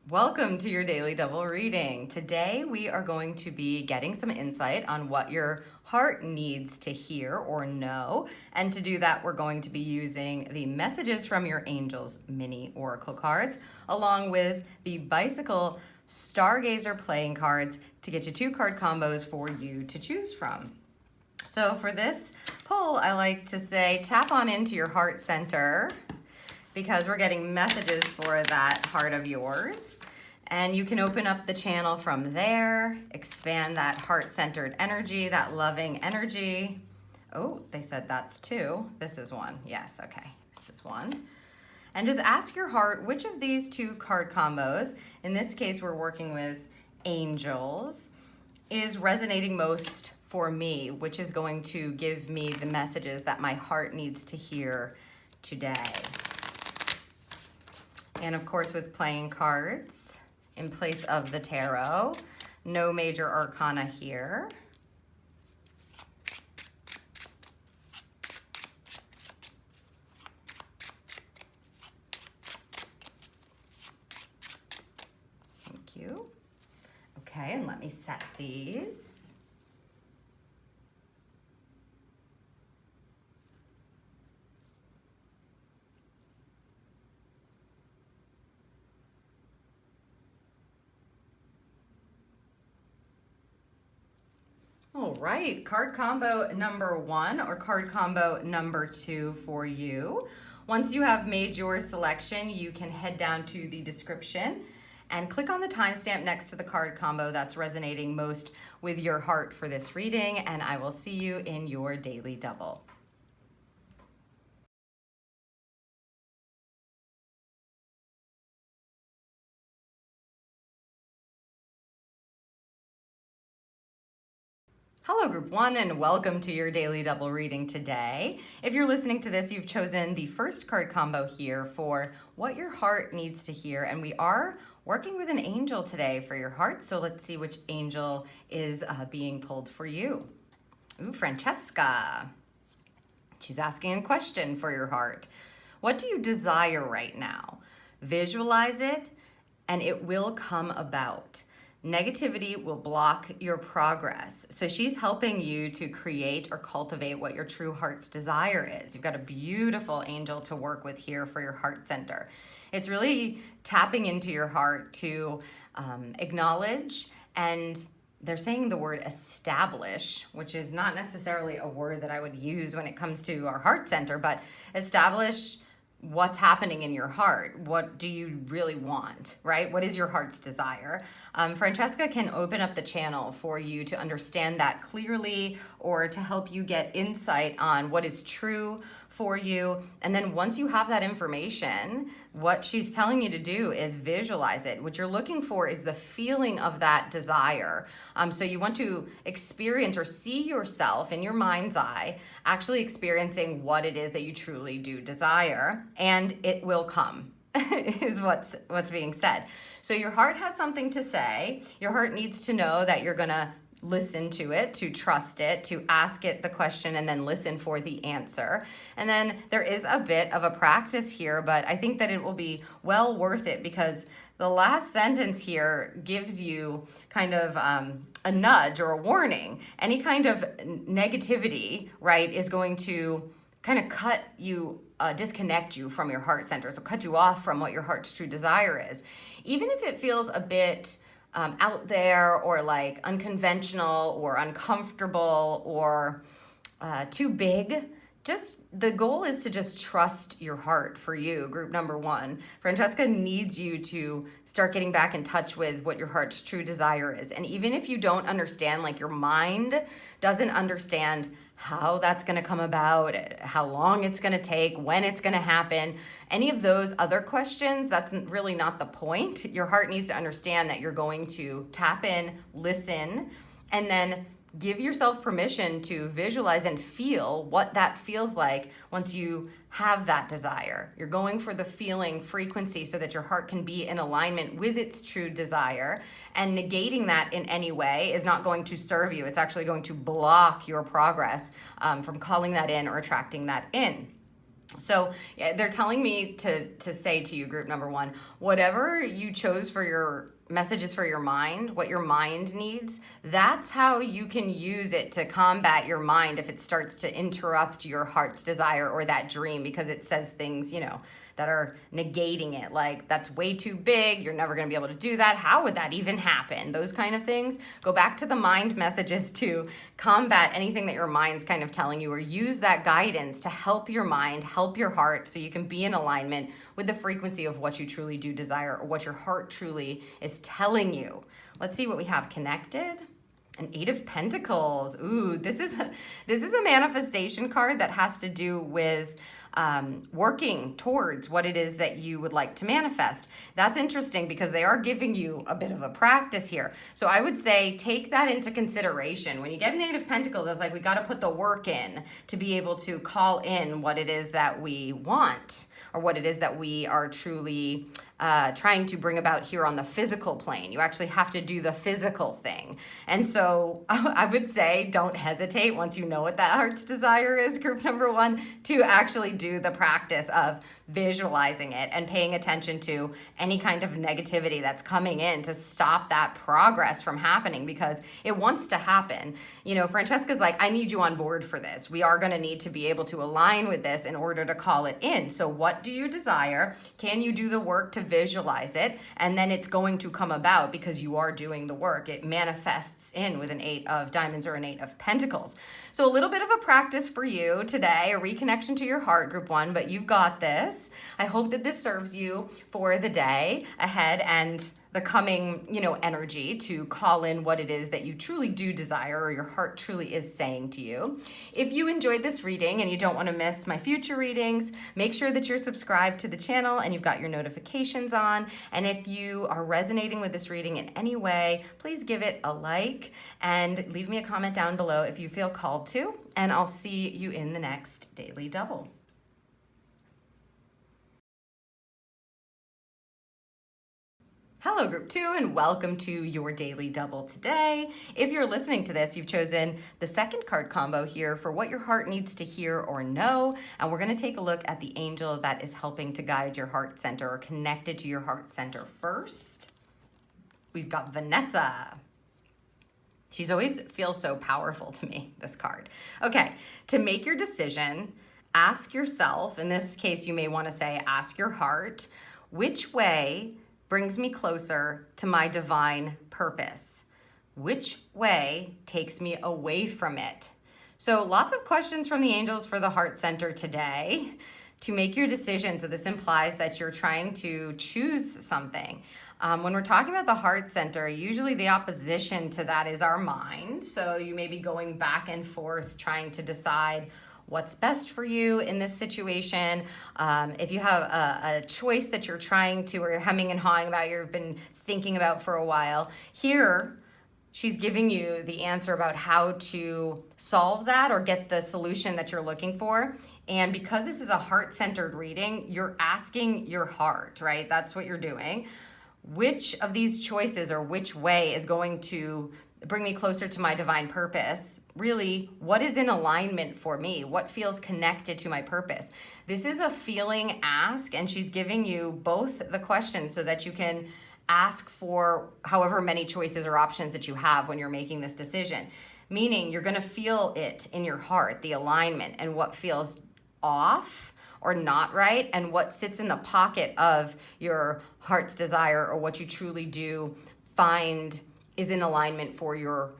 Welcome to your daily double reading. Today we are going to be getting some insight on what your heart needs to hear or know. And to do that, we're going to be using the Messages from Your Angels mini oracle cards, along with the Bicycle Stargazer playing cards to get you 2 card combos for you to choose from. So for this pull, I like to say tap on into your heart center, because we're getting messages for that heart of yours. And you can open up the channel from there, expand that heart-centered energy, that loving energy. Oh, they said that's 2. This is 1. Yes, okay, this is 1. And just ask your heart which of these 2 card combos, in this case we're working with Angels, is resonating most for me, which is going to give me the messages that my heart needs to hear today. And of course, with playing cards in place of the tarot, no major arcana here. Thank you. Okay, and let me set these. All right, card combo number 1 or card combo number 2 for you. Once you have made your selection, you can head down to the description and click on the timestamp next to the card combo that's resonating most with your heart for this reading, and I will see you in your daily double. Hello group 1 and welcome to your daily double reading today. If you're listening to this, you've chosen the first card combo here for what your heart needs to hear, and we are working with an angel today for your heart, so let's see which angel is being pulled for you. Ooh, Francesca. She's asking a question for your heart. What do you desire right now? Visualize it and it will come about. Negativity will block your progress. So she's helping you to create or cultivate what your true heart's desire is. You've got a beautiful angel to work with here for your heart center. It's really tapping into your heart to acknowledge, and they're saying the word establish, which is not necessarily a word that I would use when it comes to our heart center, but establish what's happening in your heart. What do you really want, right? What is your heart's desire? Francesca can open up the channel for you to understand that clearly, or to help you get insight on what is true for you. And then once you have that information, what she's telling you to do is visualize it. What you're looking for is the feeling of that desire. So you want to experience or see yourself in your mind's eye actually experiencing what it is that you truly do desire, and it will come is what's being said. So your heart has something to say. Your heart needs to know that you're gonna listen to it, to trust it, to ask it the question and then listen for the answer. And then there is a bit of a practice here, but I think that it will be well worth it, because the last sentence here gives you kind of a nudge or a warning. Any kind of negativity, right, is going to kind of cut you, disconnect you from your heart center, so cut you off from what your heart's true desire is. Even if it feels a bit out there, or like unconventional or uncomfortable or too big, just the goal is to just trust your heart for you, group number 1. Francesca needs you to start getting back in touch with what your heart's true desire is. And even if you don't understand, like your mind doesn't understand how that's going to come about, how long it's going to take, when it's going to happen, any of those other questions, that's really not the point. Your heart needs to understand that you're going to tap in, listen, and then give yourself permission to visualize and feel what that feels like once you have that desire. You're going for the feeling frequency so that your heart can be in alignment with its true desire, and negating that in any way is not going to serve you. It's actually going to block your progress from calling that in or attracting that in. So yeah, they're telling me to say to you, group number one, whatever you chose for your messages for your mind, what your mind needs, that's how you can use it to combat your mind if it starts to interrupt your heart's desire or that dream, because it says things, that are negating it, like that's way too big, you're never going to be able to do that, how would that even happen, those kind of things. Go back to the mind messages to combat anything that your mind's kind of telling you, or use that guidance to help your mind, help your heart, so you can be in alignment with the frequency of what you truly do desire, or what your heart truly is telling you. Let's see what we have connected. An 8 of Pentacles. Ooh, this is a manifestation card that has to do with working towards what it is that you would like to manifest. That's interesting because they are giving you a bit of a practice here. So I would say take that into consideration. When you get an 8 of Pentacles, it's like we got to put the work in to be able to call in what it is that we want, or what it is that we are truly trying to bring about here on the physical plane. You actually have to do the physical thing. And so I would say don't hesitate once you know what that heart's desire is, group number one, to actually do the practice of visualizing it and paying attention to any kind of negativity that's coming in to stop that progress from happening, because it wants to happen. Francesca's like, I need you on board for this. We are going to need to be able to align with this in order to call it in. So what do you desire? Can you do the work to visualize it? And then it's going to come about because you are doing the work. It manifests in with an 8 of Diamonds or an 8 of Pentacles. So a little bit of a practice for you today, a reconnection to your heart, group one, but you've got this. I hope that this serves you for the day ahead and the coming, energy to call in what it is that you truly do desire, or your heart truly is saying to you. If you enjoyed this reading and you don't want to miss my future readings, make sure that you're subscribed to the channel and you've got your notifications on. And if you are resonating with this reading in any way, please give it a like and leave me a comment down below if you feel called to, and I'll see you in the next Daily Double. Hello, group two, and welcome to your Daily Double today. If you're listening to this, you've chosen the second card combo here for what your heart needs to hear or know, and we're going to take a look at the angel that is helping to guide your heart center, or connected to your heart center first. We've got Vanessa. She's always feels so powerful to me, this card. Okay, to make your decision, ask yourself, in this case you may want to say ask your heart, which way brings me closer to my divine purpose? Which way takes me away from it? So lots of questions from the angels for the heart center today to make your decision. So this implies that you're trying to choose something. When we're talking about the heart center, usually the opposition to that is our mind. So you may be going back and forth trying to decide what's best for you in this situation. If you have a choice that you're trying to, or you're hemming and hawing about, you've been thinking about for a while, here she's giving you the answer about how to solve that or get the solution that you're looking for. And because this is a heart-centered reading, you're asking your heart, right? That's what you're doing. Which of these choices, or which way is going to bring me closer to my divine purpose? Really, what is in alignment for me? What feels connected to my purpose? This is a feeling ask, and she's giving you both the questions so that you can ask for however many choices or options that you have when you're making this decision. Meaning you're going to feel it in your heart, the alignment, and what feels off or not right, and what sits in the pocket of your heart's desire, or what you truly do find is in alignment for your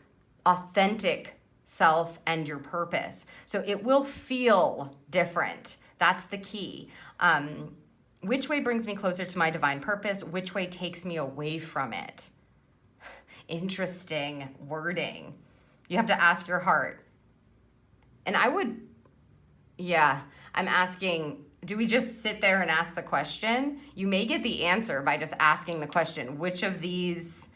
authentic self and your purpose. So it will feel different. That's the key. Which way brings me closer to my divine purpose? Which way takes me away from it? Interesting wording. You have to ask your heart. And I'm asking, do we just sit there and ask the question? You may get the answer by just asking the question, which of these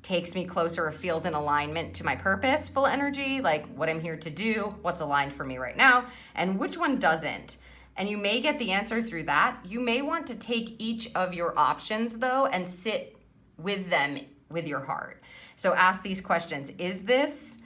takes me closer or feels in alignment to my purpose, full energy, like what I'm here to do, what's aligned for me right now, and which one doesn't? And you may get the answer through that. You may want to take each of your options though and sit with them with your heart. So ask these questions. Is this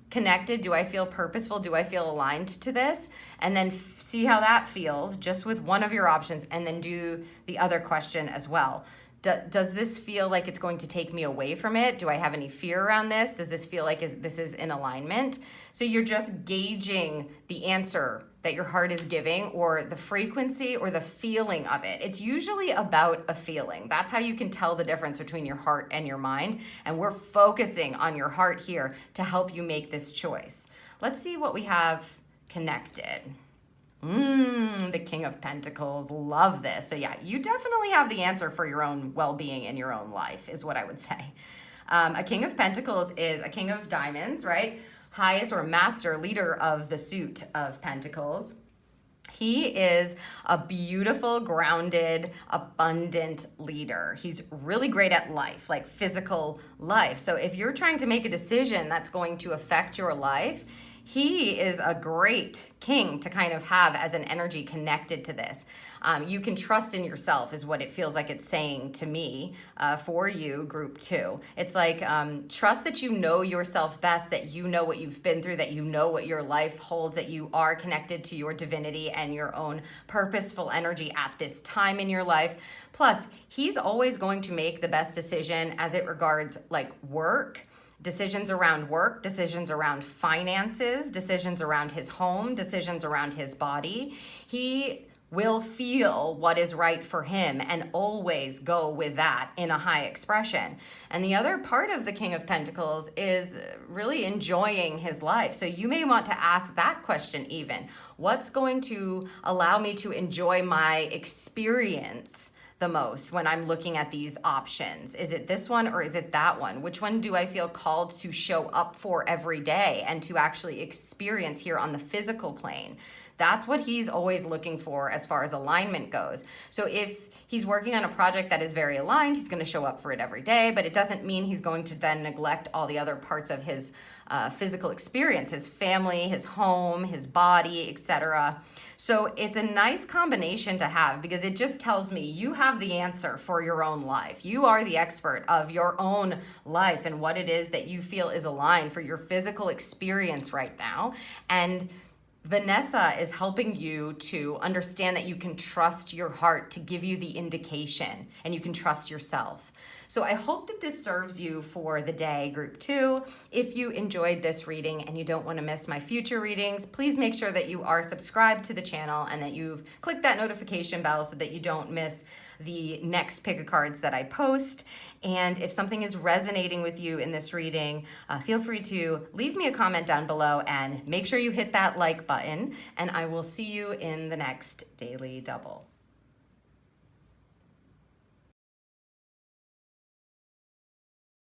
connected? Do I feel purposeful? Do I feel aligned to this? And then see how that feels just with one of your options, and then do the other question as well. Does this feel like it's going to take me away from it? Do I have any fear around this? Does this feel like this is in alignment? So you're just gauging the answer that your heart is giving, or the frequency or the feeling of it. It's usually about a feeling. That's how you can tell the difference between your heart and your mind. And we're focusing on your heart here to help you make this choice. Let's see what we have connected. The King of Pentacles. Love this. So yeah, you definitely have the answer for your own well-being in your own life, is what I would say. A King of Pentacles is a King of Diamonds, right? Highest or master leader of the suit of Pentacles. He is a beautiful, grounded, abundant leader. He's really great at life, like physical life. So if you're trying to make a decision that's going to affect your life, he is a great king to kind of have as an energy connected to this. You can trust in yourself is what it feels like it's saying to me for you, group 2. It's like trust that you know yourself best, that you know what you've been through, that you know what your life holds, that you are connected to your divinity and your own purposeful energy at this time in your life. Plus, he's always going to make the best decision as it regards like work, decisions around work, decisions around finances, decisions around his home, decisions around his body. He will feel what is right for him and always go with that in a high expression. And the other part of the King of Pentacles is really enjoying his life. So you may want to ask that question even. What's going to allow me to enjoy my experience the most when I'm looking at these options? Is it this one or is it that one? Which one do I feel called to show up for every day and to actually experience here on the physical plane? That's what he's always looking for as far as alignment goes. So if he's working on a project that is very aligned, he's going to show up for it every day, but it doesn't mean he's going to then neglect all the other parts of his physical experience, his family, his home, his body, etc. So it's a nice combination to have, because it just tells me you have the answer for your own life. You are the expert of your own life and what it is that you feel is aligned for your physical experience right now. And Vanessa is helping you to understand that you can trust your heart to give you the indication, and you can trust yourself. So I hope that this serves you for the day, group 2. If you enjoyed this reading and you don't want to miss my future readings, please make sure that you are subscribed to the channel and that you've clicked that notification bell so that you don't miss the next pick of cards that I post. And if something is resonating with you in this reading, feel free to leave me a comment down below and make sure you hit that like button, and I will see you in the next Daily Double.